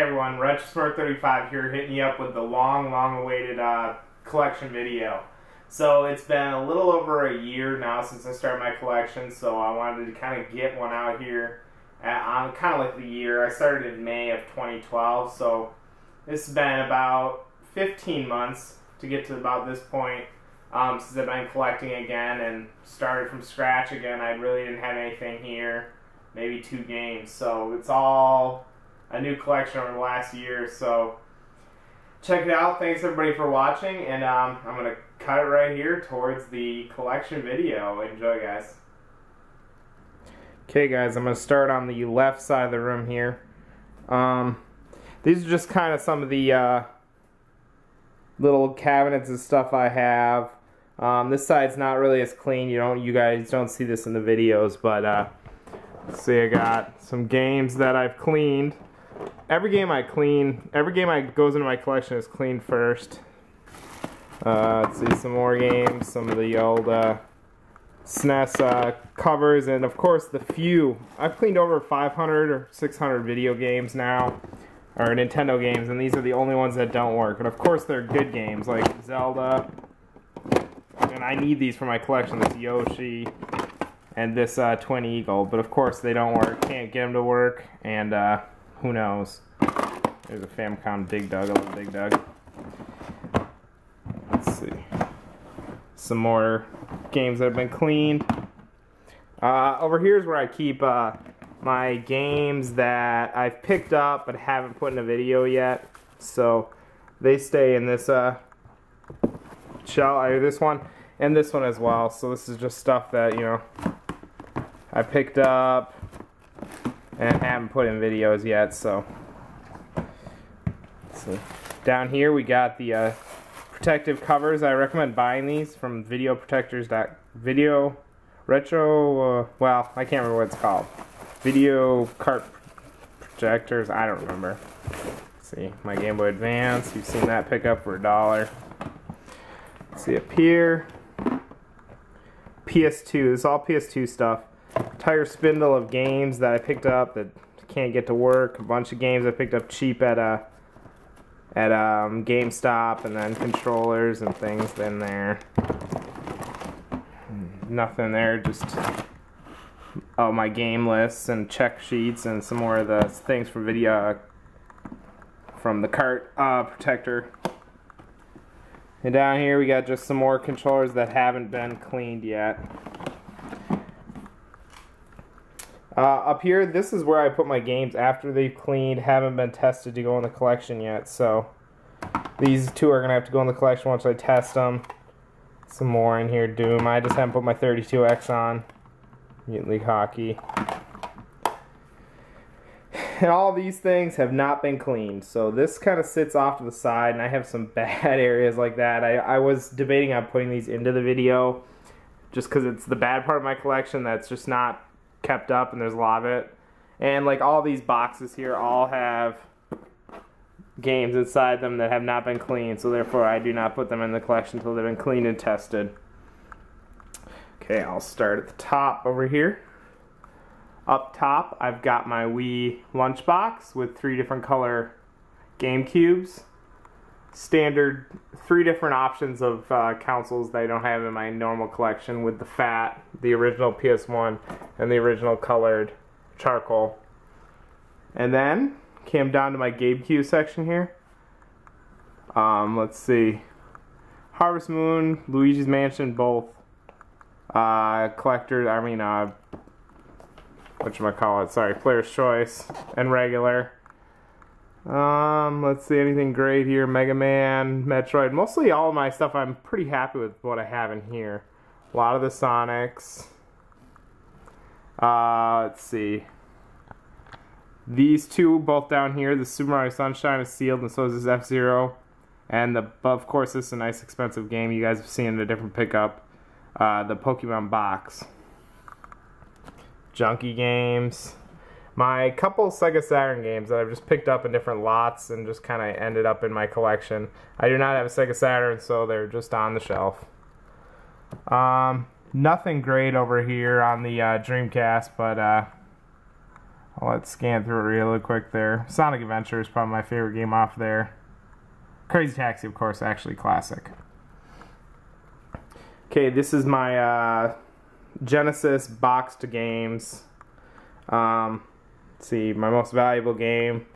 Hey everyone, RetroSmart35 here, hitting you up with the long awaited collection video. So it's been a little over a year now since I started my collection, so I wanted to kind of get one out here on kind of like the year. I started in May of 2012, so it's been about 15 months to get to about this point since I've been collecting again and started from scratch again. I really didn't have anything here, maybe 2 games, so it's all a new collection over the last year. So check it out. Thanks everybody for watching, and I'm going to cut it right here towards the collection video. Enjoy, guys. Okay guys, I'm going to start on the left side of the room here. These are just kind of some of the little cabinets and stuff I have. This side's not really as clean. You guys don't see this in the videos, but let's see, I got some games that I've cleaned. Every game that goes into my collection is cleaned first. Let's see, some more games, some of the old SNES covers, and of course the few. I've cleaned over 500 or 600 video games now, or Nintendo games, and these are the only ones that don't work. And of course they're good games, like Zelda, and I need these for my collection, this Yoshi, and this Twin Eagle, but of course they don't work, can't get them to work, and who knows. There's a Famicom Dig Dug, a little Dig Dug. Let's see. Some more games that have been cleaned. Over here is where I keep my games that I've picked up but haven't put in a video yet. So they stay in this shell, this one, and this one as well. So this is just stuff that, you know, I picked up and haven't put in videos yet. So let's see. Down here we got the protective covers. I recommend buying these from Video Retro, well, I can't remember what it's called. Video cart projectors, I don't remember. Let's see, my Game Boy Advance, you've seen that pick up for $1. Let's see up here. PS2, this is all PS2 stuff. Entire spindle of games that I picked up that can't get to work. A bunch of games I picked up cheap at GameStop, and then controllers and things in there. Nothing there, just my game lists and check sheets and some more of the things for video from the cart protector. And down here we got just some more controllers that haven't been cleaned yet. Up here, this is where I put my games after they've cleaned, haven't been tested to go in the collection yet, so these two are going to have to go in the collection once I test them. Some more in here, Doom. I just haven't put my 32X on. Mutant League Hockey. And all these things have not been cleaned, so this kind of sits off to the side, and I have some bad areas like that. I was debating on putting these into the video just because it's the bad part of my collection that's just not kept up, and there's a lot of it. And like all these boxes here all have games inside them that have not been cleaned, so therefore I do not put them in the collection until they've been cleaned and tested. Okay, I'll start at the top over here. Up top, I've got my Wii lunchbox with 3 different color Game Cubes. Standard 3 different options of consoles that I don't have in my normal collection, with the fat, the original PS1, and the original colored charcoal. And then came down to my GameCube section here. Let's see, Harvest Moon, Luigi's Mansion, both collectors. I mean, whatchamacallit? Sorry, Player's Choice and regular. Let's see, anything great here? Mega Man, Metroid. Mostly all of my stuff, I'm pretty happy with what I have in here. A lot of the Sonics. Let's see. These two, both down here, the Super Mario Sunshine is sealed, and so is this F-Zero. And of course, this is a nice expensive game you guys have seen in a different pickup. The Pokemon box. Junky games. My couple Sega Saturn games that I've just picked up in different lots and just kind of ended up in my collection. I do not have a Sega Saturn, so they're just on the shelf. Nothing great over here on the Dreamcast, but Let's scan through it really quick there. Sonic Adventure is probably my favorite game off there. Crazy Taxi, of course, actually classic. Okay, this is my Genesis boxed games. Let's see, my most valuable game,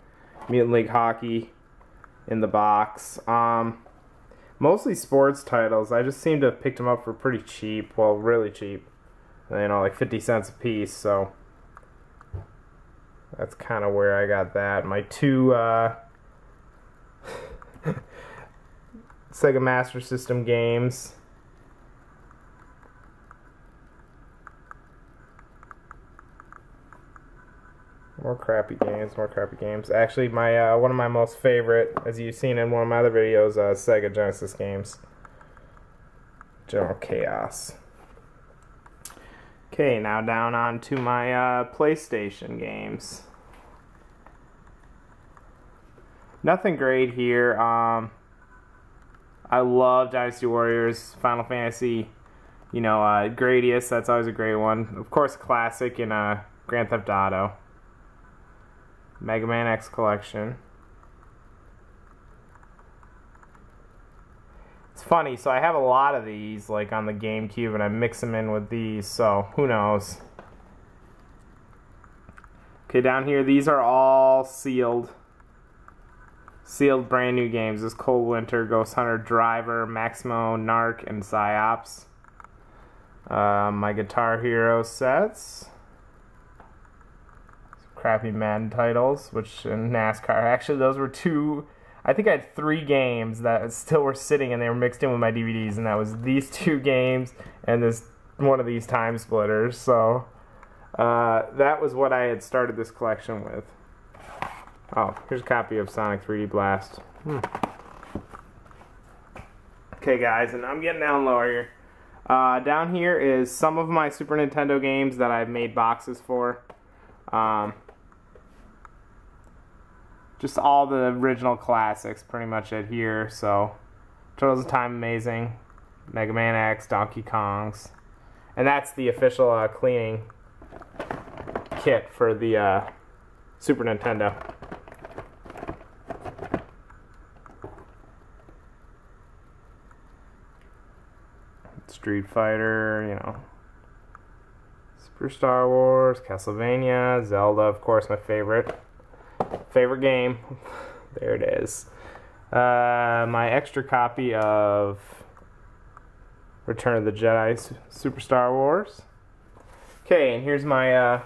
Mutant League Hockey in the box. Mostly sports titles. I just seem to have picked them up for pretty cheap. Well, really cheap. You know, like 50 cents a piece, so that's kind of where I got that. My two Sega Master System games. More crappy games. Actually, my one of my most favorite, as you've seen in one of my other videos, Sega Genesis games. General Chaos. Okay, now down on to my PlayStation games. Nothing great here. I love Dynasty Warriors, Final Fantasy, you know, Gradius, that's always a great one. Of course, classic in Grand Theft Auto. Mega Man X Collection. It's funny, so I have a lot of these, like on the GameCube, and I mix them in with these, so who knows. Okay, down here, these are all sealed. Sealed brand new games. This Cold Winter, Ghost Hunter, Driver, Maximo, Narc, and Psyops. My Guitar Hero sets. Crappy Madden titles, which in NASCAR, actually those were two, I think I had 3 games that still were sitting and they were mixed in with my DVDs, and that was these 2 games and this one of these Time Splitters, so that was what I had started this collection with. Oh, here's a copy of Sonic 3D Blast. Okay guys, and I'm getting down lower here. Down here is some of my Super Nintendo games that I've made boxes for. Just all the original classics pretty much at here. So Turtles of Time Amazing, Mega Man X, Donkey Kongs, and that's the official cleaning kit for the Super Nintendo. Street Fighter, you know, Super Star Wars, Castlevania, Zelda, of course, my favorite game. There it is. My extra copy of Return of the Jedi, Super Star Wars. Okay, and here's my,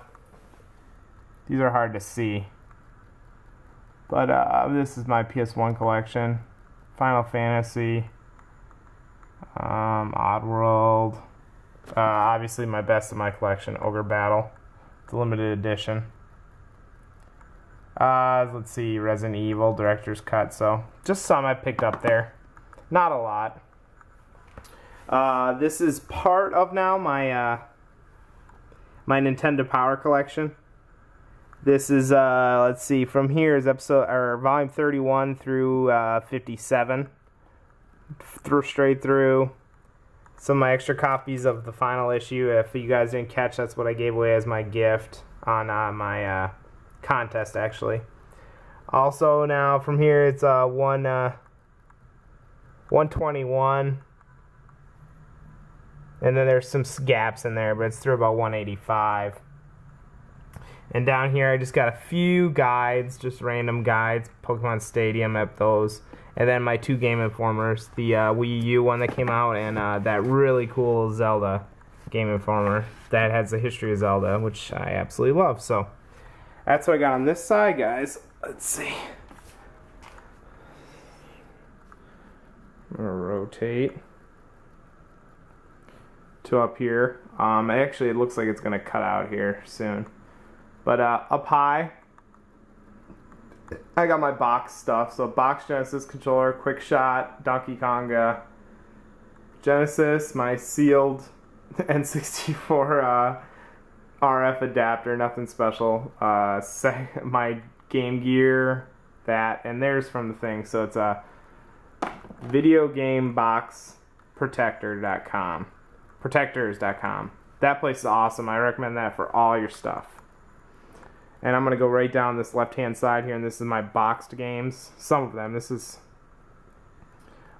these are hard to see, but this is my PS1 collection. Final Fantasy, Oddworld, obviously my best of my collection, Ogre Battle, the limited edition. Let's see, Resident Evil, Director's Cut, so just some I picked up there. Not a lot. This is part of now my my Nintendo Power collection. This is, let's see, from here is volume 31 through 57. Straight through. Some of my extra copies of the final issue. If you guys didn't catch, that's what I gave away as my gift on my contest, actually. Also, now from here it's 121, and then there's some gaps in there, but it's through about 185. And down here I just got a few guides, just random guides. Pokemon Stadium, up those. And then my 2 Game Informers, the Wii U one that came out, and that really cool Zelda Game Informer that has the history of Zelda, which I absolutely love. So that's what I got on this side, guys. Let's see. I'm gonna rotate to up here. Actually, it looks like it's gonna cut out here soon. But up high, I got my box stuff. So box Genesis controller, Quick Shot, Donkey Kong Genesis, my sealed N64 RF adapter, nothing special. My Game Gear, that, and there's from the thing. So it's a videogameboxprotector.com. Protectors.com. That place is awesome. I recommend that for all your stuff. And I'm going to go right down this left-hand side here, and this is my boxed games. Some of them. This is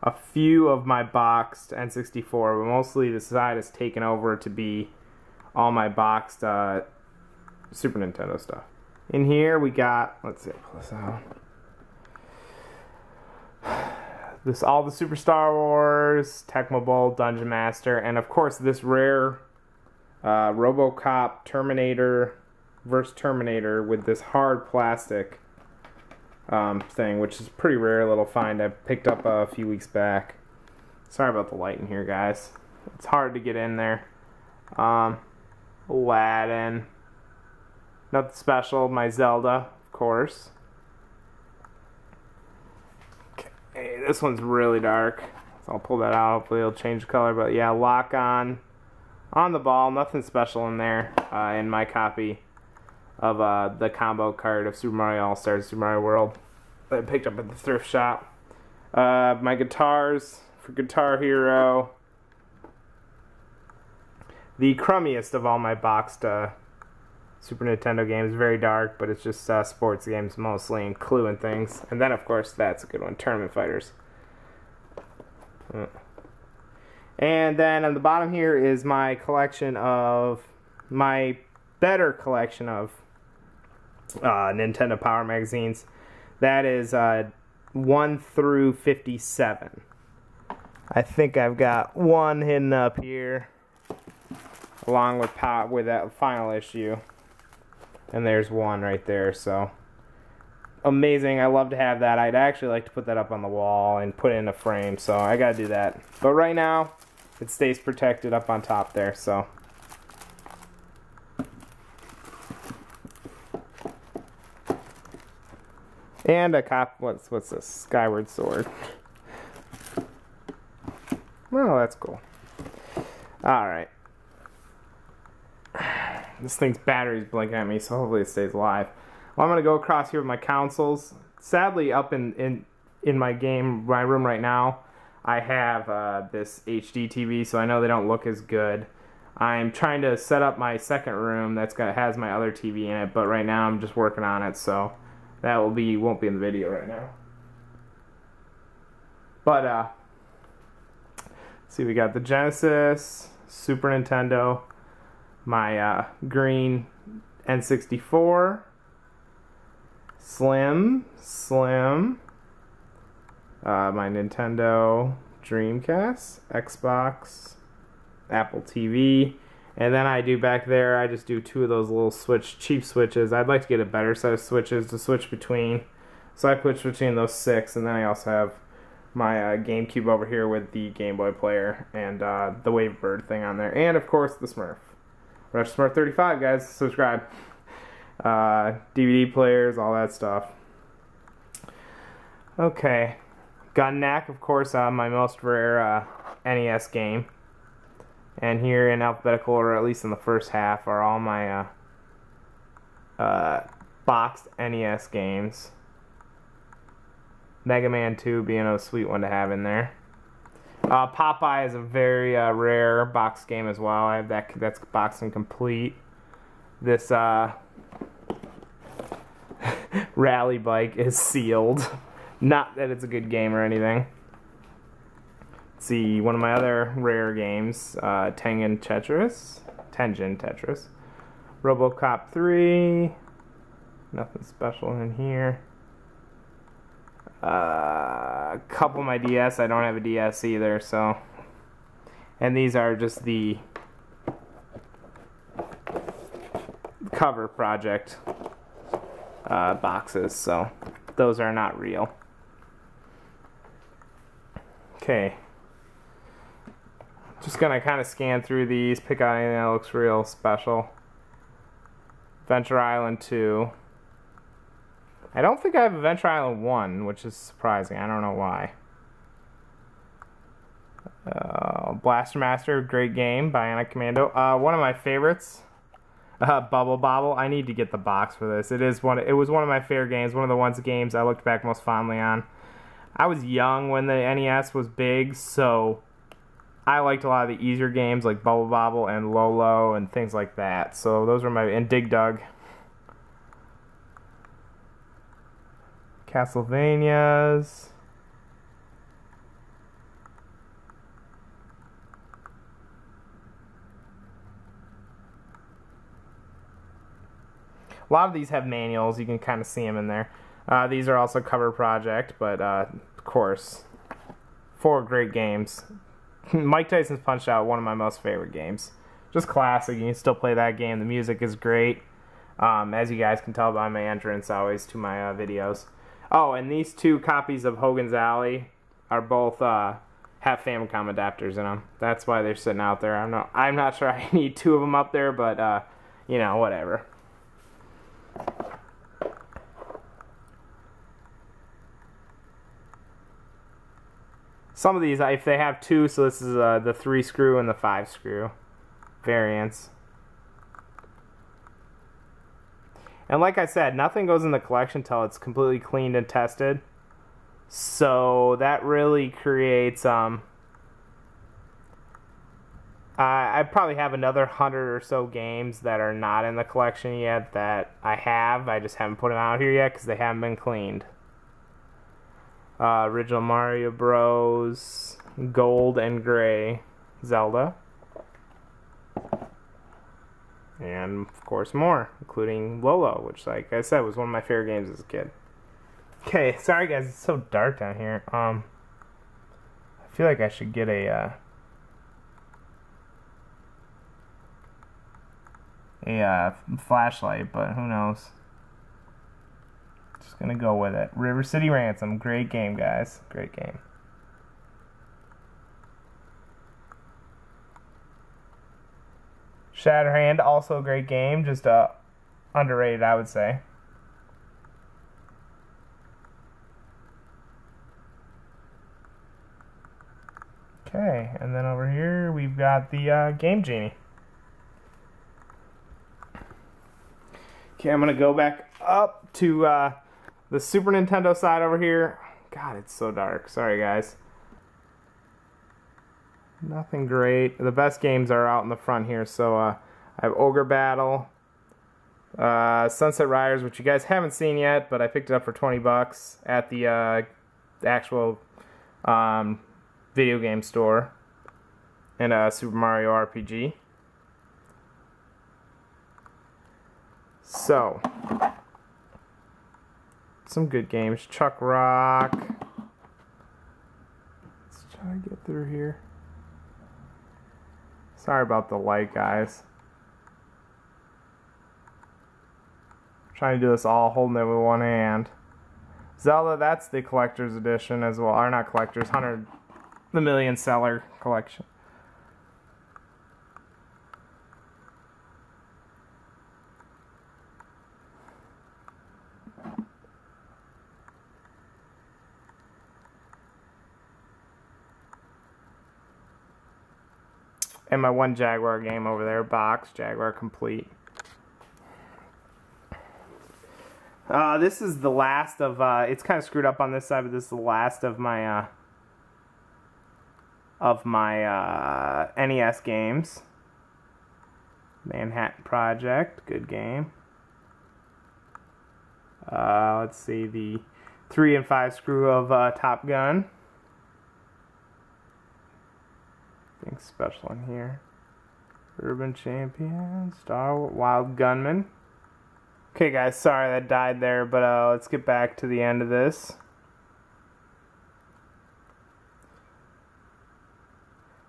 a few of my boxed N64, but mostly the side is taken over to be all my boxed Super Nintendo stuff. In here we got, let's see, pull this out. This all the Super Star Wars, Tecmo Bowl, Dungeon Master, and of course this rare RoboCop Terminator vs. Terminator with this hard plastic thing, which is a pretty rare little find I picked up a few weeks back. Sorry about the light in here, guys. It's hard to get in there. Aladdin. Nothing special. My Zelda, of course. Okay, this one's really dark, so I'll pull that out. Hopefully it'll change the color. But yeah, Lock On the Ball. Nothing special in there in my copy of the combo card of Super Mario All-Stars, Super Mario World that I picked up at the thrift shop. My guitars for Guitar Hero. The crummiest of all my boxed Super Nintendo games. Very dark, but it's just sports games mostly, and Clue and things. And then, of course, that's a good one, Tournament Fighters. And then on the bottom here is my collection of, my better collection of Nintendo Power magazines. That is 1 through 57. I think I've got one hidden up here, along with that final issue. And there's one right there, so amazing. I love to have that. I'd actually like to put that up on the wall and put it in a frame, so I gotta do that. But right now, it stays protected up on top there, so. And a what's this? Skyward Sword. Well, that's cool. Alright. This thing's battery's blinking at me, so hopefully it stays alive. Well, I'm going to go across here with my consoles. Sadly, up in my room right now, I have this HD TV, so I know they don't look as good. I'm trying to set up my second room has my other TV in it, but right now I'm just working on it, so that won't be in the video right now. But see, we got the Genesis, Super Nintendo, my green N64, Slim, my Nintendo Dreamcast, Xbox, Apple TV, and then I just do two of those little cheap switches. I'd like to get a better set of switches to switch between, so I switch between those 6, and then I also have my GameCube over here with the Game Boy player and the Wavebird thing on there, and of course the Smurf. Smurf 35, guys, subscribe. DVD players, all that stuff. Okay, Gun Knack, of course, my most rare NES game. And here in alphabetical order, at least in the first half, are all my boxed NES games. Mega Man 2 being a sweet one to have in there. Popeye is a very rare box game as well. I have that's boxed and complete. This rally bike is sealed. Not that it's a good game or anything. Let's see, one of my other rare games, Tengen Tetris. RoboCop 3. Nothing special in here. A couple of my DS. I don't have a DS either, so. And these are just the cover project boxes, so those are not real. Okay. Just gonna kind of scan through these, pick out anything that looks real special. Adventure Island 2. I don't think I have Adventure Island 1, which is surprising. I don't know why. Blaster Master, great game. Bionic Commando. One of my favorites. Bubble Bobble. I need to get the box for this. It was one of my favorite games. One of the games I looked back most fondly on. I was young when the NES was big, so I liked a lot of the easier games like Bubble Bobble and Lolo and things like that. So those were and Dig Dug. Castlevanias. A lot of these have manuals. You can kind of see them in there. These are also cover project, but of course, 4 great games. Mike Tyson's Punch-Out!, one of my most favorite games. Just classic. You can still play that game. The music is great. As you guys can tell by my entrance always to my videos. Oh, and these 2 copies of Hogan's Alley are both have Famicom adapters in them. That's why they're sitting out there. I'm not sure I need 2 of them up there, but you know, whatever. Some of these, if they have 2, so this is the 3-screw and the 5-screw variants. And like I said, nothing goes in the collection until it's completely cleaned and tested. So that really creates, I probably have another 100 or so games that are not in the collection yet that I have. I just haven't put them out here yet because they haven't been cleaned. Original Mario Bros. Gold and Gray Zelda. And, of course, more, including Lolo, which, like I said, was one of my favorite games as a kid. Okay, sorry guys, it's so dark down here. I feel like I should get a flashlight, but who knows. Just gonna go with it. River City Ransom, great game, guys. Great game. Shatterhand, also a great game, just underrated, I would say. Okay, and then over here we've got the Game Genie. Okay, I'm gonna go back up to the Super Nintendo side over here. God, it's so dark. Sorry, guys. Nothing great. The best games are out in the front here. So I have Ogre Battle, Sunset Riders, which you guys haven't seen yet, but I picked it up for 20 bucks at the actual video game store, and Super Mario RPG. So, some good games. Chuck Rock. Let's try to get through here. Sorry about the light, guys. I'm trying to do this all holding it with one hand. Zelda, that's the collector's edition as well. Or not collector's, 100 the million seller collection. And my one Jaguar game over there, box, Jaguar Complete. This is the last of, it's kind of screwed up on this side, but this is the last of my NES games. Manhattan Project, good game. Let's see, the 3 and 5 screw of Top Gun. Nothing special in here. Urban Champion, Star Wild Gunman. Okay guys, sorry that died there, but let's get back to the end of this.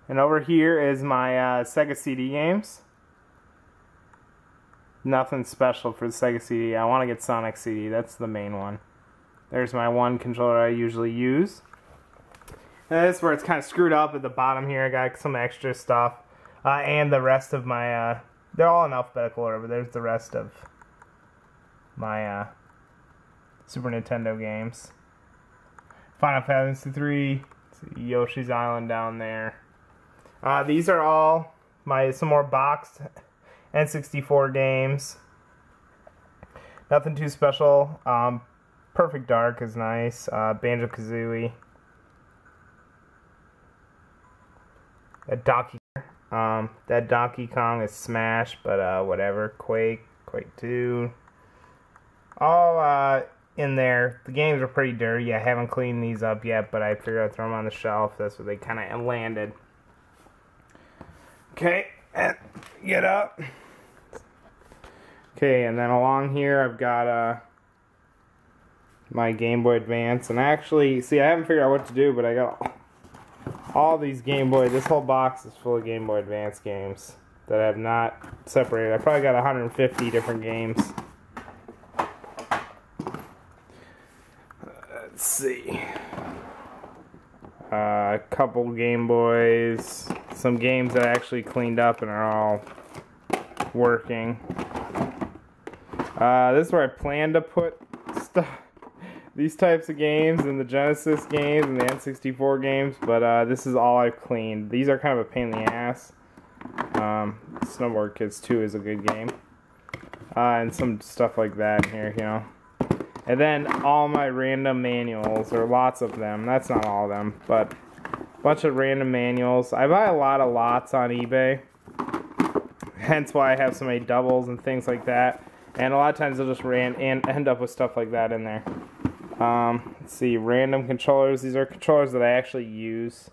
And over here is my Sega CD games. Nothing special for the Sega CD. I want to get Sonic CD, that's the main one. There's my one controller I usually use. And this is where it's kind of screwed up at the bottom here. I got some extra stuff. And the rest of my, they're all in alphabetical order, but there's the rest of my Super Nintendo games. Final Fantasy 3, Yoshi's Island down there. These are all some more boxed N64 games. Nothing too special. Perfect Dark is nice. Banjo-Kazooie. That Donkey Kong is smash, but whatever. Quake 2. All in there. The games are pretty dirty. I haven't cleaned these up yet, but I figured I'd throw them on the shelf. That's where they kind of landed. Okay, and get up. Okay, and then along here I've got my Game Boy Advance. And actually, see, I haven't figured out what to do, but I got all these Game Boy. This whole box is full of Game Boy Advance games that I have not separated. I probably got 150 different games. Let's see. A couple Game Boys. Some games that I actually cleaned up and are all working. This is where I plan to put stuff. These types of games and the Genesis games and the N64 games, but this is all I've cleaned. These are kind of a pain in the ass. Snowboard Kids 2 is a good game. And some stuff like that in here, you know. And then all my random manuals, or lots of them. That's not all of them, but a bunch of random manuals. I buy a lot of lots on eBay. Hence why I have so many doubles and things like that. And a lot of times they'll just end up with stuff like that in there. Let's see, random controllers. These are controllers that I actually use.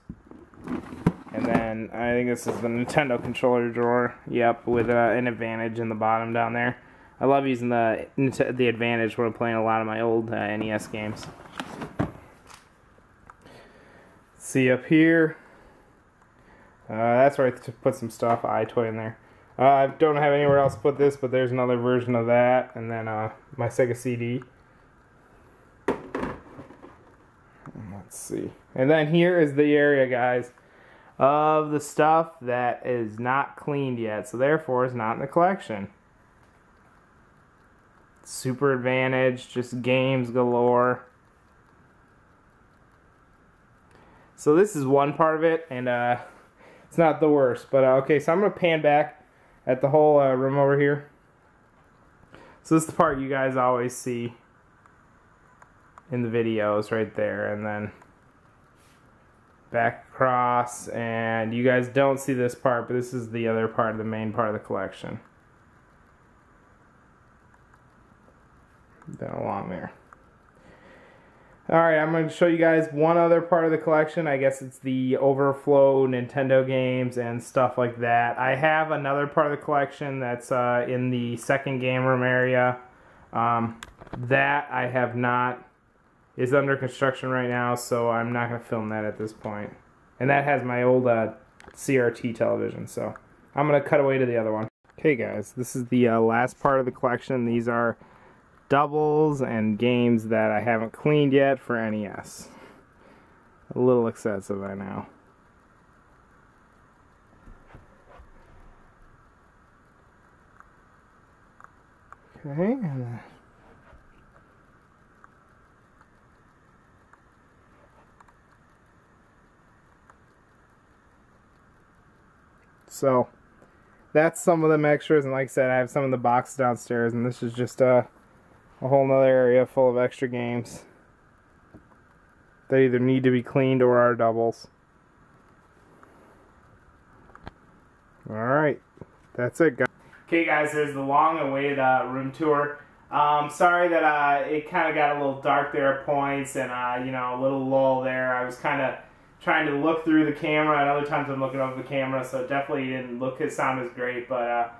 And then I think this is the Nintendo controller drawer. Yep, with an Advantage in the bottom down there. I love using the Advantage when I'm playing a lot of my old NES games. See up here. That's where I put some stuff, iToy in there. I don't have anywhere else to put this, but there's another version of that. And then my Sega CD. Let's see. And then here is the area, guys, of the stuff that is not cleaned yet. So therefore is not in the collection. Super Advantage, just games galore. So this is one part of it, and it's not the worst. But okay, so I'm going to pan back at the whole room over here. So this is the part you guys always see in the videos right there, and then back across, and you guys don't see this part, but this is the other part, the main part of the collection. Then along there. Alright, I'm going to show you guys one other part of the collection. I guess it's the Overflow Nintendo games and stuff like that. I have another part of the collection that's in the second game room area. That I have not, is under construction right now, so I'm not going to film that at this point. And that has my old CRT television, so I'm going to cut away to the other one. Okay guys, this is the last part of the collection. These are doubles and games that I haven't cleaned yet for NES. A little excessive, I know. Okay, and so that's some of them extras, and like I said, I have some of the boxes downstairs, and this is just a whole nother area full of extra games that either need to be cleaned or are doubles. Alright, that's it, guys. Okay guys, there's the long awaited room tour. Sorry that it kind of got a little dark there at points, and you know, a little lull there. I was kind of trying to look through the camera, and other times I'm looking over the camera, so it definitely didn't sound as great, but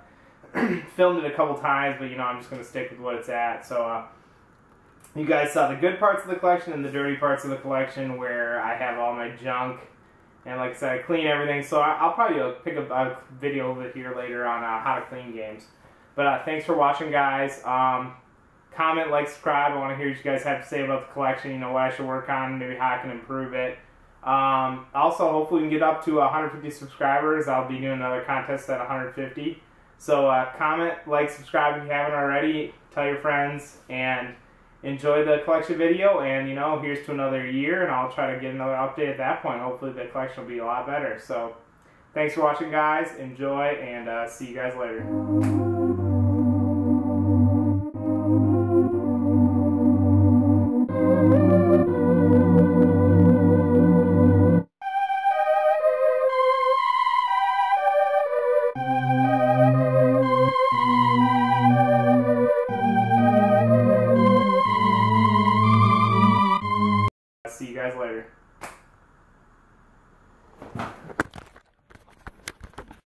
filmed it a couple times, but you know, I'm just going to stick with what it's at. So you guys saw the good parts of the collection and the dirty parts of the collection, where I have all my junk, and like I said, I clean everything. So I'll probably pick up a video of it here later on how to clean games. But thanks for watching, guys. Comment, like, subscribe. I want to hear what you guys have to say about the collection, you know, what I should work on, maybe how I can improve it. Also, hopefully we can get up to 150 subscribers. I'll be doing another contest at 150. So comment, like, subscribe if you haven't already, tell your friends, and enjoy the collection video. And you know, here's to another year, and I'll try to get another update at that point. Hopefully the collection will be a lot better. So thanks for watching, guys. Enjoy, and see you guys later.